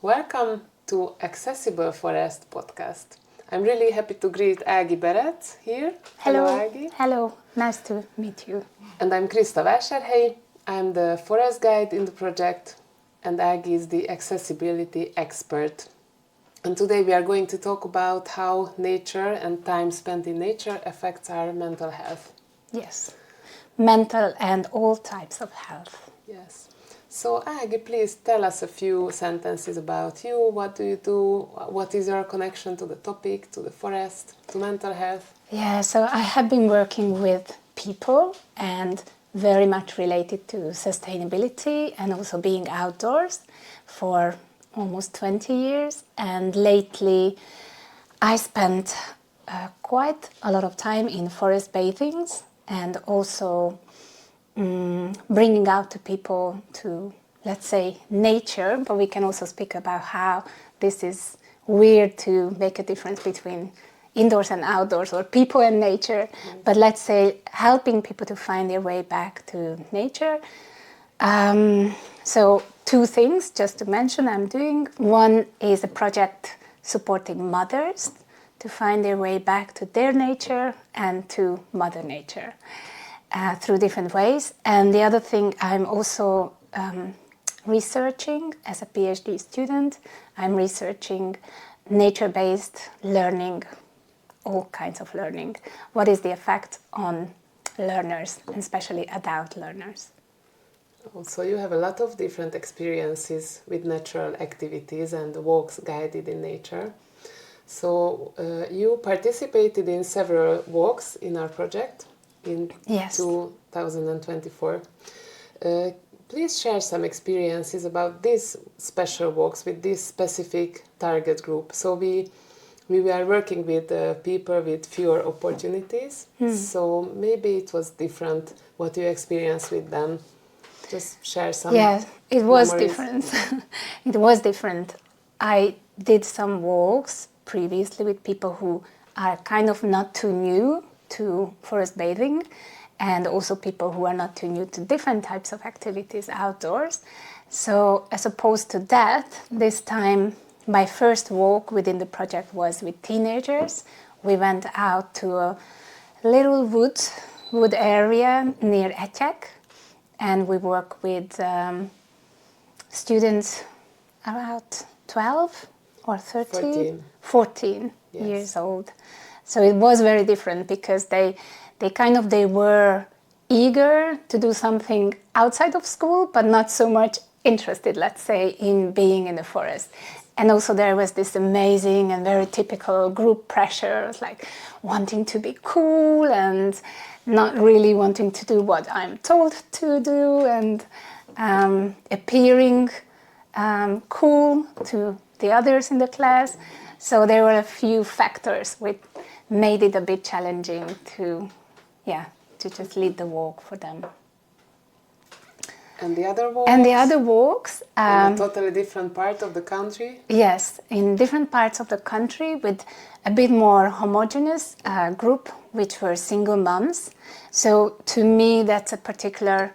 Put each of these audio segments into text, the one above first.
Welcome to Accessible Forest podcast. I'm really happy to greet Berecz here. Hello, Ági. Hello, nice to meet you. And I'm Kriszta Va. I'm the forest guide in the project, and Ági is the accessibility expert. And today we are going to talk about how nature and time spent in nature affects our mental health. Yes, mental and all types of health. Yes. So Ági, please tell us a few sentences about you. What do you do? What is your connection to the topic, to the forest, to mental health? Yeah, so I have been working with people and very much related to sustainability and also being outdoors for almost 20 years. And lately I spent quite a lot of time in forest bathings and also bringing out to people to, let's say, nature, but we can also speak about how this is weird to make a difference between indoors and outdoors or people and nature, but let's say helping people to find their way back to nature. So two things just to mention I'm doing. One is a project supporting mothers to find their way back to their nature and to Mother Nature. Through different ways. And the other thing I'm also researching as a PhD student, I'm researching nature-based learning, all kinds of learning. What is the effect on learners, and especially adult learners? So you have a lot of different experiences with natural activities and walks guided in nature. So you participated in several walks in our project in 2024. Please share some experiences about these special walks with this specific target group. So we were working with people with fewer opportunities, so maybe it was different what you experienced with them. Just share some it was memories. different. It was different. I did some walks previously with people who are kind of not too new to forest bathing, and also people who are not too new to different types of activities outdoors. So as opposed to that, this time my first walk within the project was with teenagers. We went out to a little wood area near Egyesület, and we work with students about 12 or 13, 14 yes. years old. So it was very different because they were eager to do something outside of school, but not so much interested, let's say, in being in the forest. And also there was this amazing and very typical group pressure, like wanting to be cool and not really wanting to do what I'm told to do, and appearing cool to the others in the class. So there were a few factors which made it a bit challenging to just lead the walk for them. And the other walks? And the other walks... in a totally different part of the country? Yes, in different parts of the country with a bit more homogeneous group, which were single moms. So to me, that's a particular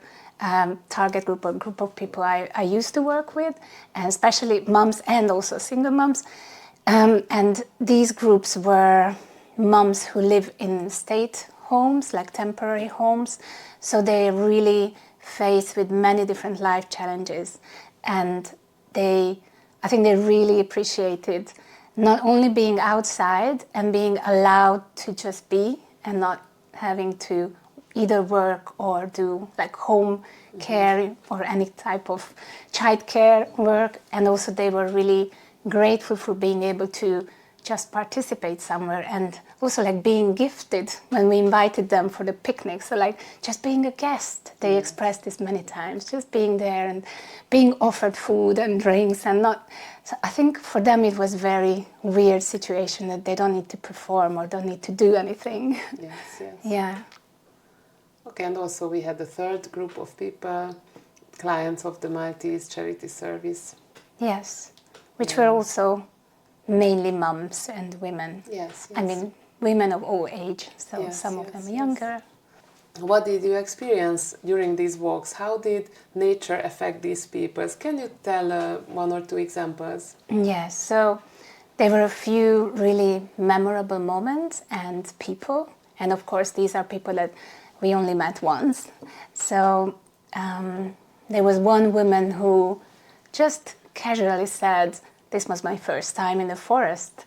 target group or group of people I used to work with, and especially moms and also single moms. And these groups were moms who live in state homes, like temporary homes, so they really faced with many different life challenges, and I think they really appreciated not only being outside and being allowed to just be and not having to either work or do like home care or any type of child care work, and also they were really grateful for being able to just participate somewhere, and also like being gifted when we invited them for the picnic. So like just being a guest, they expressed this many times, just being there and being offered food and drinks and not. So I think for them it was a very weird situation that they don't need to perform or don't need to do anything. Yes. Yeah. Okay, and also we had the third group of people, clients of the Maltese Charity Service. Yes, which were also mainly moms and women. Yes. I mean, women of all age, so some of them younger. what did you experience during these walks? How did nature affect these people? Can you tell one or two examples? Yes, so there were a few really memorable moments and people. And of course, these are people that we only met once. So there was one woman who just casually said, this was my first time in the forest.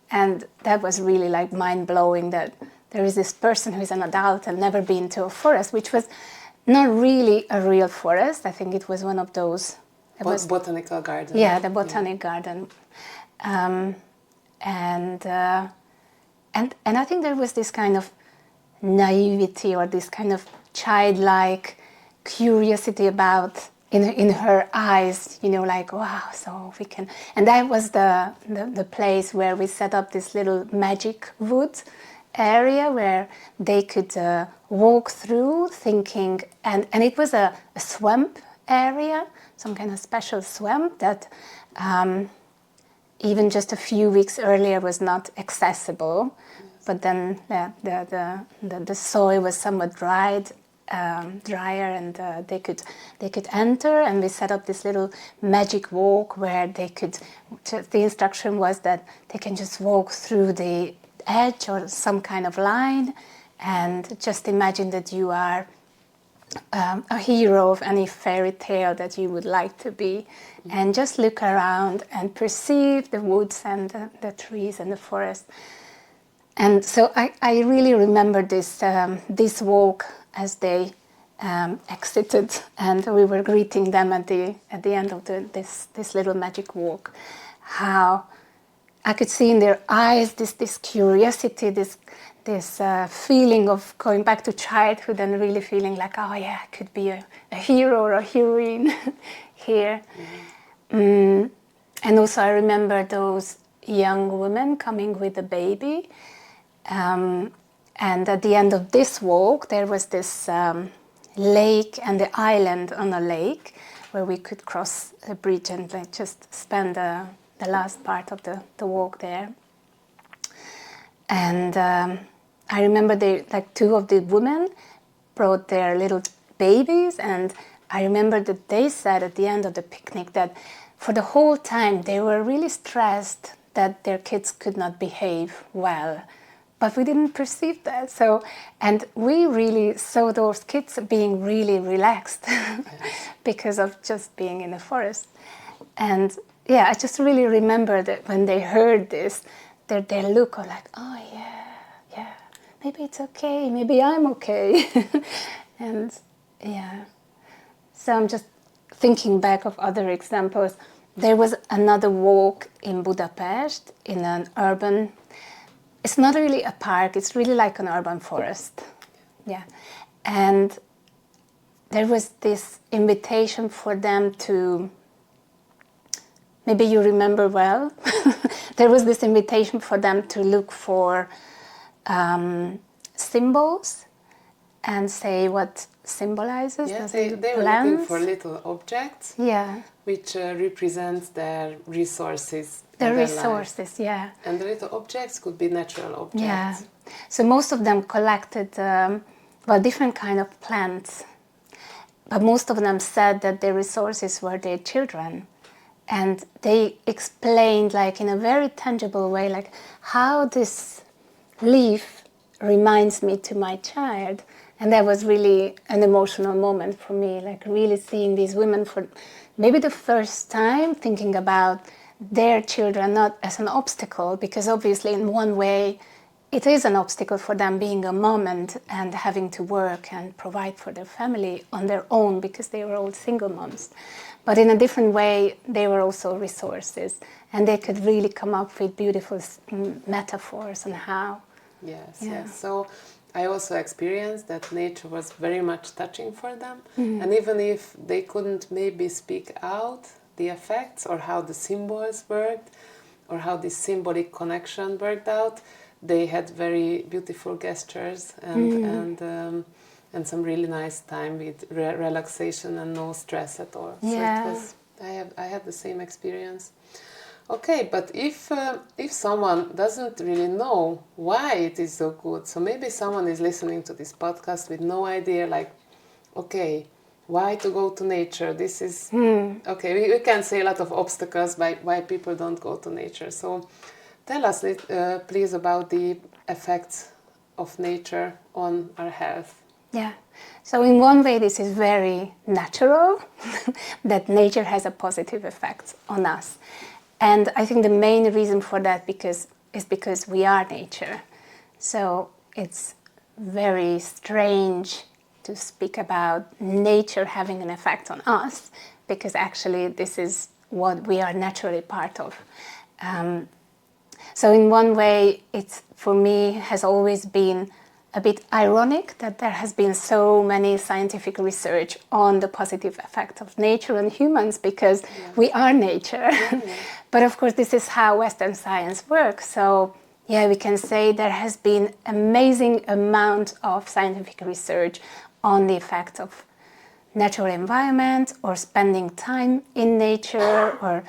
And that was really like mind-blowing, that there is this person who is an adult and never been to a forest, which was not really a real forest. I think it was one of those... Botanical garden. Yeah, the botanic garden. And I think there was this kind of naivety or this kind of childlike curiosity about in her eyes, you know, like, wow, so we can... And that was the place where we set up this little magic wood area where they could walk through thinking... And it was a swamp area, some kind of special swamp that even just a few weeks earlier was not accessible. But then the soil was somewhat drier, and they could enter, and we set up this little magic walk where they could... The instruction was that they can just walk through the edge or some kind of line, and just imagine that you are a hero of any fairy tale that you would like to be, and just look around and perceive the woods and the trees and the forest. And so I really remember this walk as they exited, and we were greeting them at the end of this little magic walk. How I could see in their eyes this curiosity, this feeling of going back to childhood and really feeling like, oh yeah, I could be a hero or a heroine here. Mm-hmm. And also I remember those young women coming with a baby. And at the end of this walk, there was this lake and the island on a lake where we could cross a bridge and like just spend the last part of the walk there. And I remember two of the women brought their little babies, and I remember that they said at the end of the picnic that for the whole time they were really stressed that their kids could not behave well. But we didn't perceive that. So, and we really saw those kids being really relaxed because of just being in the forest. And yeah, I just really remember that when they heard this, their look of like, oh yeah, maybe it's okay, maybe I'm okay. And yeah, so I'm just thinking back of other examples. There was another walk in Budapest in an urban... It's not really a park, it's really like an urban forest. Yeah. And there was this invitation for them to, maybe you remember well, there was this invitation for them to look for symbols and say what symbolizes. Yeah, they were looking for little objects, yeah, which represent their resources. The resources, yeah. And the little objects could be natural objects. Yeah. So most of them collected, different kind of plants. But most of them said that their resources were their children. And they explained, like in a very tangible way, like how this leaf reminds me to my child. And that was really an emotional moment for me, like really seeing these women for maybe the first time, thinking about their children not as an obstacle, because obviously in one way it is an obstacle for them being a mom and having to work and provide for their family on their own because they were all single moms. But in a different way, they were also resources, and they could really come up with beautiful metaphors on how. Yes, yes. So I also experienced that nature was very much touching for them. Mm-hmm. And even if they couldn't maybe speak out the effects or how the symbols worked or how this symbolic connection worked out, they had very beautiful gestures and some really nice time with relaxation and no stress at all. Yeah. So it was, I had the same experience. Okay, but if someone doesn't really know why it is so good, so maybe someone is listening to this podcast with no idea, like, okay, why to go to nature? This is okay. We can say a lot of obstacles by why people don't go to nature. So, tell us, please, about the effects of nature on our health. Yeah. So in one way, this is very natural that nature has a positive effect on us. And I think the main reason for that is because we are nature. So it's very strange to speak about nature having an effect on us, because actually this is what we are naturally part of. So in one way, it's, for me, has always been a bit ironic that there has been so many scientific research on the positive effect of nature on humans, because we are nature. But of course, this is how Western science works. So yeah, we can say there has been amazing amount of scientific research on the effect of natural environment, or spending time in nature, or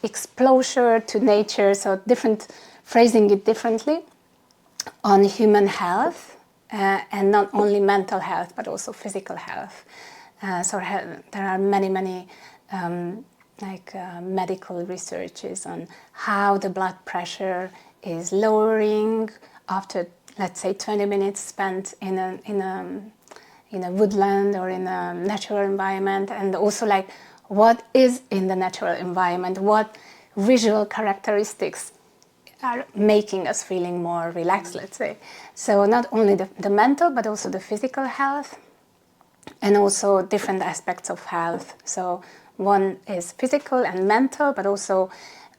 exposure to nature, so different, phrasing it differently, on human health, and not only mental health but also physical health. There are many medical researches on how the blood pressure is lowering after, let's say, 20 minutes spent in a woodland or in a natural environment, and also like what is in the natural environment, what visual characteristics are making us feeling more relaxed, let's say. So not only the mental, but also the physical health, and also different aspects of health. So one is physical and mental, but also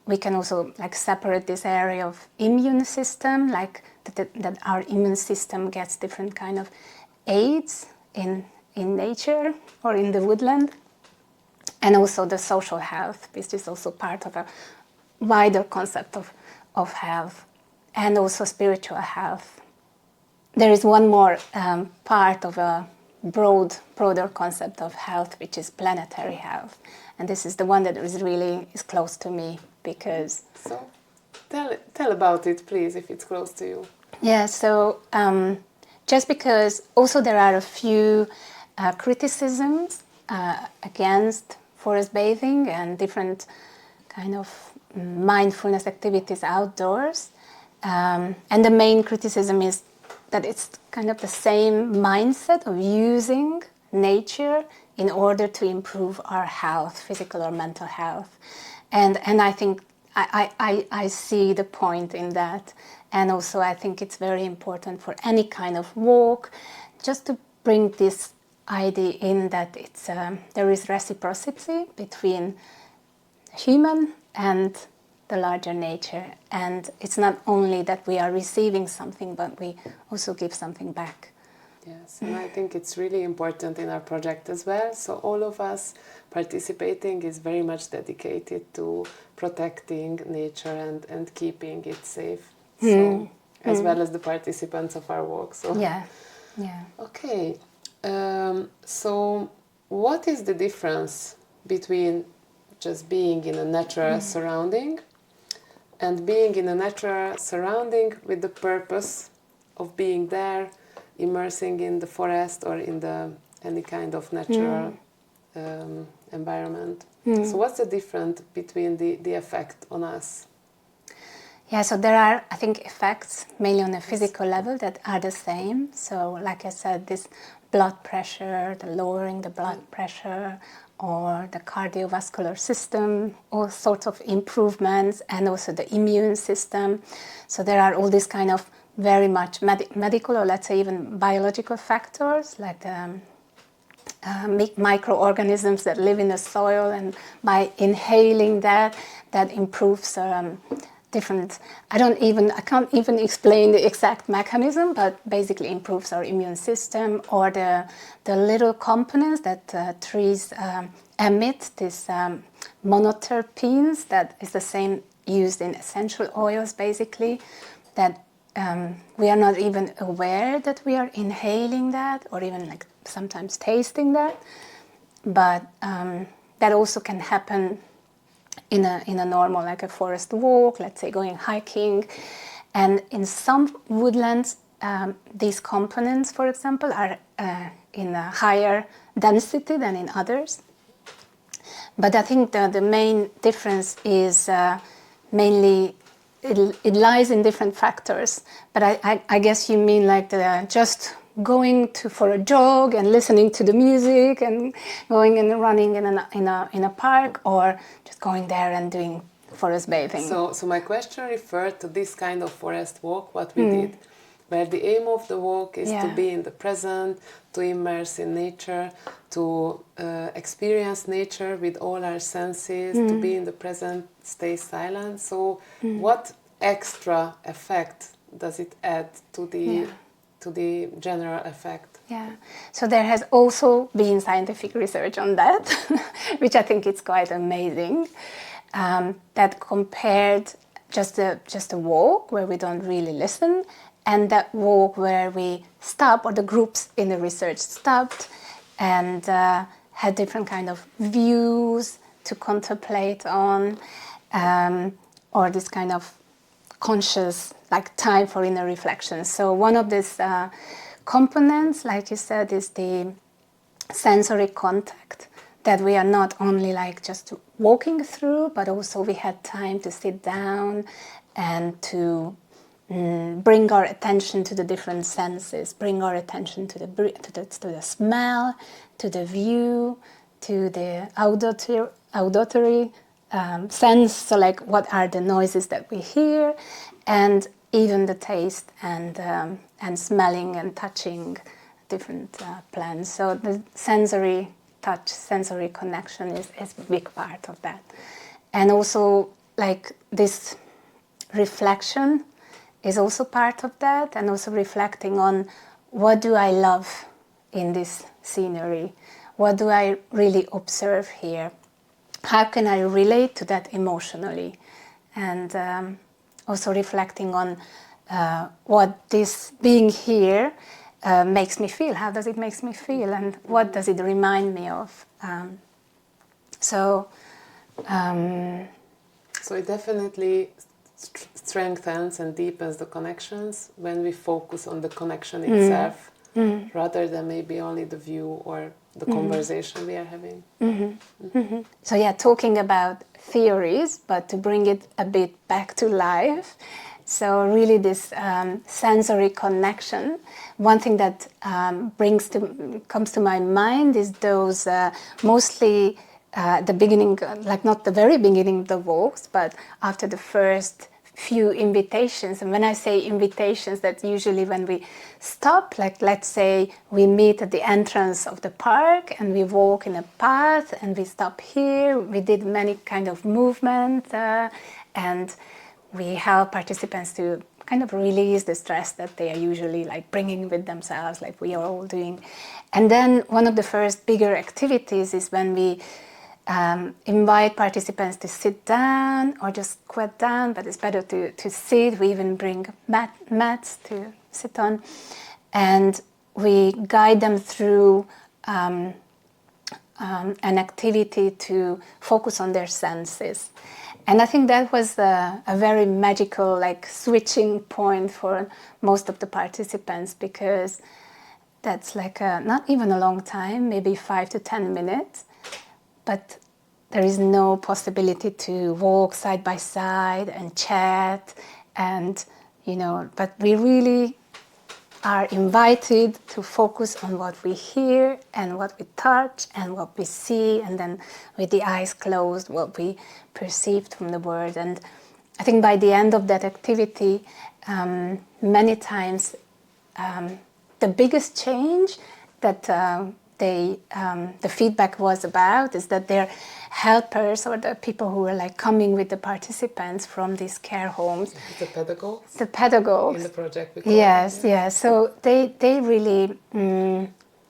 we can also like separate this area of immune system, like that our immune system gets different kind of aids in nature or in the woodland, and also the social health, which is also part of a wider concept of health, and also spiritual health. There is one more part of a broader concept of health, which is planetary health, and this is the one that is close to me, because. So, tell about it, please, if it's close to you. Yeah. So just because also there are a few criticisms against forest bathing and different kind of mindfulness activities outdoors, and the main criticism is that it's kind of the same mindset of using nature in order to improve our health, physical or mental health, and I think I see the point in that, and also I think it's very important for any kind of walk, just to bring this idea in that it's there is reciprocity between human and the larger nature, and it's not only that we are receiving something, but we also give something back. Yes, and I think it's really important in our project as well. So all of us participating is very much dedicated to protecting nature and keeping it safe. So as well as the participants of our walk. So Yeah. Okay. So what is the difference between just being in a natural surrounding and being in a natural surrounding with the purpose of being there, immersing in the forest or in any kind of natural environment? So what's the difference between the effect on us? Yeah, so there are, I think, effects mainly on a physical level that are the same. So like I said, this blood pressure, the lowering the blood pressure, or the cardiovascular system, all sorts of improvements, and also the immune system. So there are all these kind of very much medical, or let's say even biological factors, like the microorganisms that live in the soil, and by inhaling that improves different. I can't even explain the exact mechanism, but basically improves our immune system, or the little components that trees emit, these monoterpenes, that is the same used in essential oils, basically, that we are not even aware that we are inhaling that, or even like sometimes tasting that, but that also can happen in a normal, like a forest walk, let's say going hiking. And in some woodlands, these components, for example, are in a higher density than in others. But I think the main difference is mainly it lies in different factors. But I guess you mean like just going for a jog and listening to the music and going and running in a park, or just going there and doing forest bathing. So my question referred to this kind of forest walk, what we did, where the aim of the walk is to be in the present, to immerse in nature, to experience nature with all our senses, to be in the present, stay silent. So what extra effect does it add to the general effect? Yeah, so there has also been scientific research on that, which I think is quite amazing, that compared just a walk where we don't really listen, and that walk where we stop, or the groups in the research stopped and had different kind of views to contemplate on, or this kind of conscious like time for inner reflection. So one of these components, like you said, is the sensory contact, that we are not only like just walking through, but also we had time to sit down and to bring our attention to the different senses, bring our attention to the smell, to the view, to the auditory sense, so like what are the noises that we hear, and even the taste and smelling and touching different plants. So the sensory touch, sensory connection is a big part of that. And also like this reflection is also part of that, and also reflecting on what do I love in this scenery, what do I really observe here, how can I relate to that emotionally, and also reflecting on what this being here makes me feel, how does it make me feel, and what does it remind me of. So it definitely strengthens and deepens the connections when we focus on the connection itself, rather than maybe only the view or the conversation we are having. So yeah, talking about theories, but to bring it a bit back to life. So really this sensory connection, one thing that comes to my mind is those mostly the beginning, like not the very beginning of the walks, but after the first few invitations. And when I say invitations, that's usually when we stop, like let's say we meet at the entrance of the park and we walk in a path and we stop here. We did many kind of movement and we help participants to kind of release the stress that they are usually like bringing with themselves, like we are all doing. And then one of the first bigger activities is when we invite participants to sit down or just squat down, but it's better to sit. We even bring mats to sit on, and we guide them through an activity to focus on their senses. And I think that was a very magical like switching point for most of the participants, because that's like not even a long time, maybe 5 to 10 minutes, but there is no possibility to walk side by side and chat, and but we really are invited to focus on what we hear and what we touch and what we see, and then with the eyes closed, what we perceived from the world. And I think by the end of that activity, many times the biggest change that the feedback was about is that their helpers, or the people who were like coming with the participants from these care homes, the pedagogues in the project, yes. So they really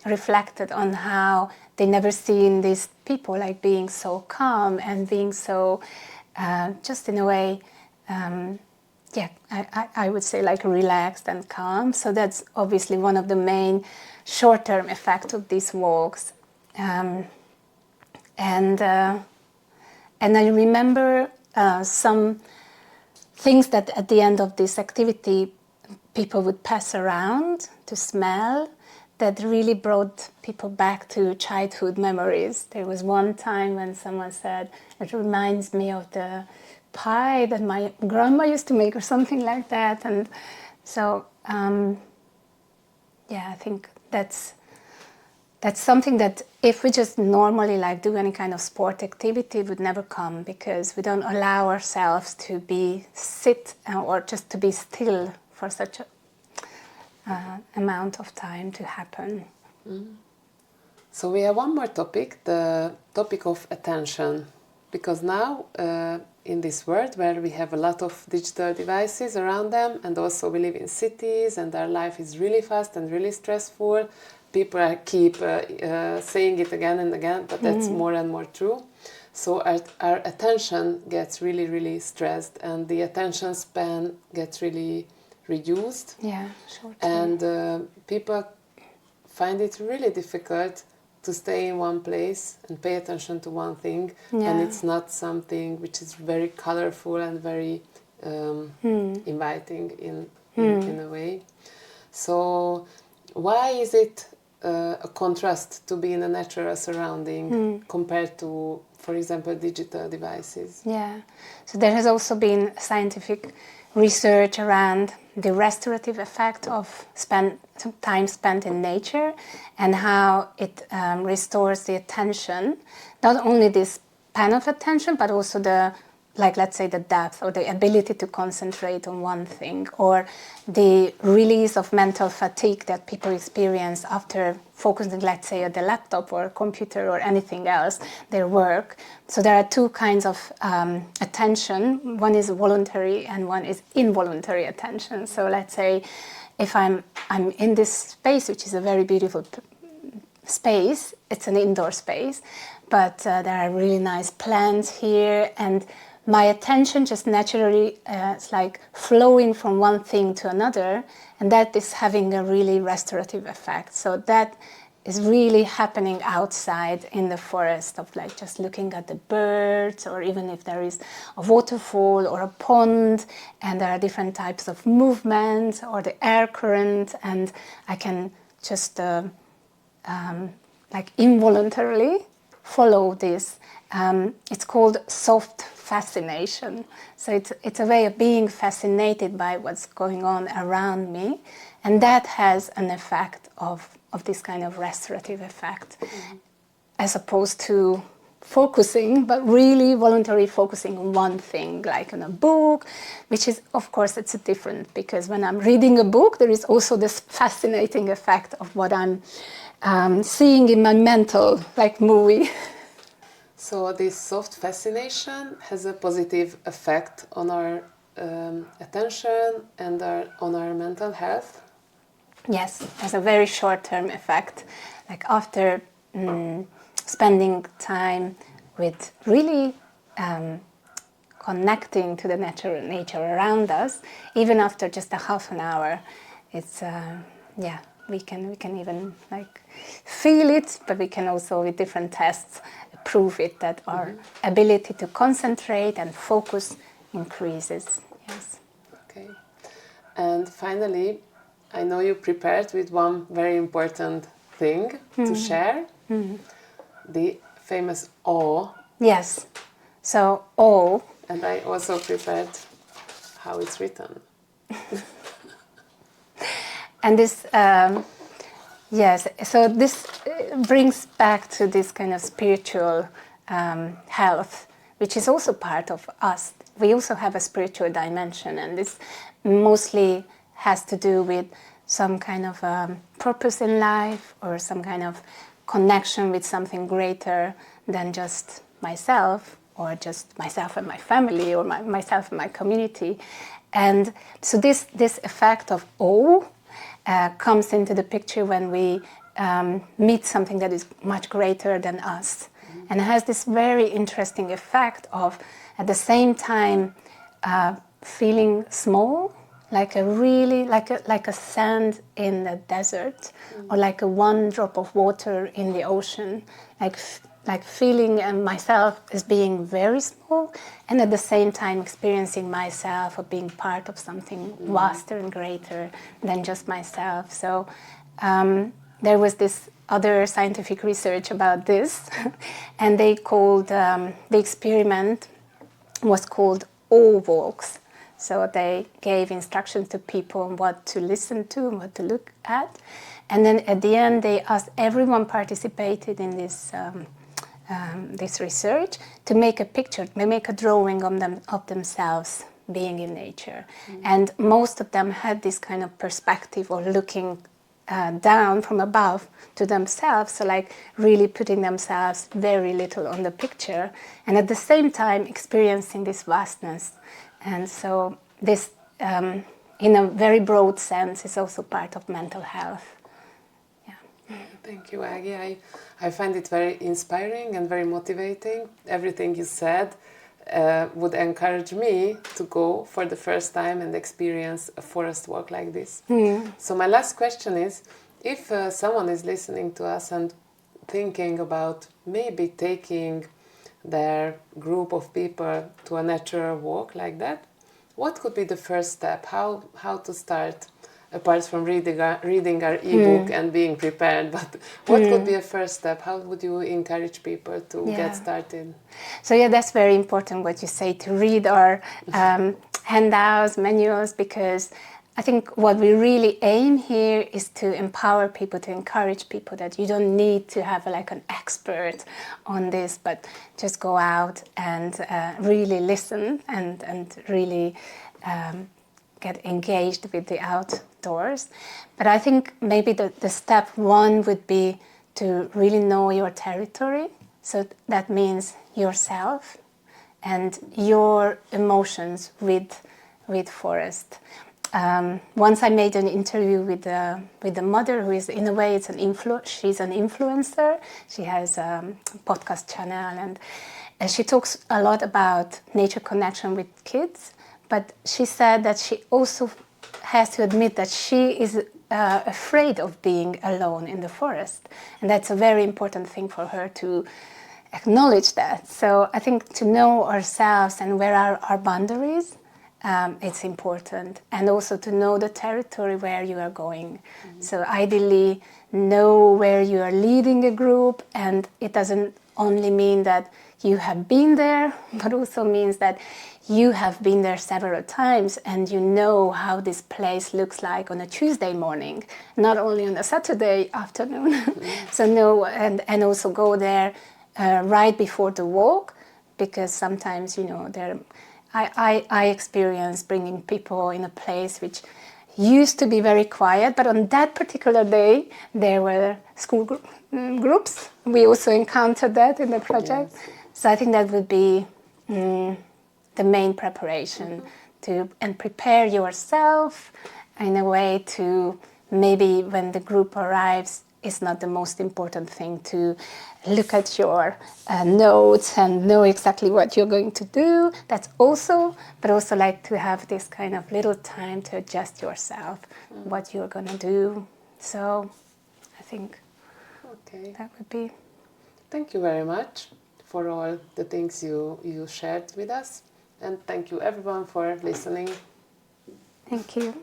reflected on how they never seen these people like being so calm and being so just in a way I would say like relaxed and calm. So that's obviously one of the main short-term effects of these walks. And And I remember some things that at the end of this activity people would pass around to smell that really brought people back to childhood memories. There was one time when someone said, it reminds me of the pie that my grandma used to make or something like that. And so, I think that's something that if we just normally like do any kind of sport activity would never come, because we don't allow ourselves to sit or just to be still for such a amount of time to happen. So we have one more topic, the topic of attention, because now in this world where we have a lot of digital devices around them, and also we live in cities and our life is really fast and really stressful, people keep saying it again and again, but that's more and more true. So our attention gets really, really stressed, and the attention span gets really reduced. Yeah, sure. And people find it really difficult to stay in one place and pay attention to one thing, and it's not something which is very colorful and very inviting in a way. So why is it a contrast to be in a natural surrounding compared to, for example, digital devices? Yeah, so there has also been scientific research around the restorative effect of time spent in nature and how it restores the attention, not only this span of attention, but also let's say the depth or the ability to concentrate on one thing, or the release of mental fatigue that people experience after focusing, let's say, at the laptop or computer or anything else, their work. So there are two kinds of attention. One is voluntary and one is involuntary attention. So let's say if I'm in this space, which is a very beautiful space, it's an indoor space, but there are really nice plants here, and my attention just naturally is like flowing from one thing to another, and that is having a really restorative effect. So that is really happening outside in the forest, of like just looking at the birds, or even if there is a waterfall or a pond and there are different types of movement or the air current, and I can just like involuntarily follow this. It's called soft fascination. So it's a way of being fascinated by what's going on around me, and that has an effect of this kind of restorative effect, as opposed to focusing, but really voluntarily focusing on one thing, like on a book, which is, of course, it's different, because when I'm reading a book, there is also this fascinating effect of what I'm seeing in my mental, like, movie. So this soft fascination has a positive effect on our attention and on our mental health? Yes, has a very short-term effect. Like after spending time with really connecting to the nature around us, even after just a half an hour, it's we can even like feel it, but we can also with different tests prove it, that our ability to concentrate and focus increases. Yes. Okay. And finally, I know you prepared with one very important thing to share, the famous awe. Yes. So awe. And I also prepared how it's written. And this, yes, so this brings back to this kind of spiritual health, which is also part of us. We also have a spiritual dimension, and this mostly has to do with some kind of purpose in life, or some kind of connection with something greater than just myself, or just myself and my family, or myself and my community. And so this effect of awe comes into the picture when we meet something that is much greater than us. And it has this very interesting effect of, at the same time, feeling small, like a sand in the desert, or like a one drop of water in the ocean, like like feeling myself as being very small, and at the same time experiencing myself or being part of something vaster and greater than just myself. So there was this other scientific research about this, and they called the experiment was called awe walks. So they gave instructions to people on what to listen to and what to look at. And then at the end, they asked everyone participated in this this research to make a picture, make a drawing of themselves being in nature. And most of them had this kind of perspective or looking down from above to themselves, so like really putting themselves very little on the picture, and at the same time experiencing this vastness. And so this, in a very broad sense, is also part of mental health. Thank you, Aggie. I find it very inspiring and very motivating. Everything you said would encourage me to go for the first time and experience a forest walk like this. So my last question is, if someone is listening to us and thinking about maybe taking their group of people to a natural walk like that, what could be the first step? How to start? Apart from reading our ebook and being prepared, but what could be a first step? How would you encourage people to get started? So yeah, that's very important what you say, to read our handouts, manuals, because I think what we really aim here is to empower people, to encourage people that you don't need to have like an expert on this, but just go out and really listen and really get engaged with the outdoors. But I think maybe the step one would be to really know your territory. So that means yourself and your emotions with forest. Once I made an interview with the mother, who is in a way she's an influencer. She has a podcast channel, and she talks a lot about nature connection with kids. But she said that she also has to admit that she is afraid of being alone in the forest. And that's a very important thing for her to acknowledge that. So I think to know ourselves and where are our boundaries, it's important. And also to know the territory where you are going. So ideally know where you are leading a group, and it doesn't only mean that you have been there, but also means that you have been there several times and you know how this place looks like on a Tuesday morning, not only on a Saturday afternoon. So know, and also go there right before the walk, because sometimes, you know, I experience bringing people in a place which used to be very quiet, but on that particular day there were school groups. We also encountered that in the project. Yes. So I think that would be the main preparation, and prepare yourself in a way to, maybe when the group arrives, it's not the most important thing to look at your notes and know exactly what you're going to do. That's also, but also like to have this kind of little time to adjust yourself, what you're going to do. So I think that would be. Thank you very much for all the things you shared with us. And thank you everyone for listening. Thank you.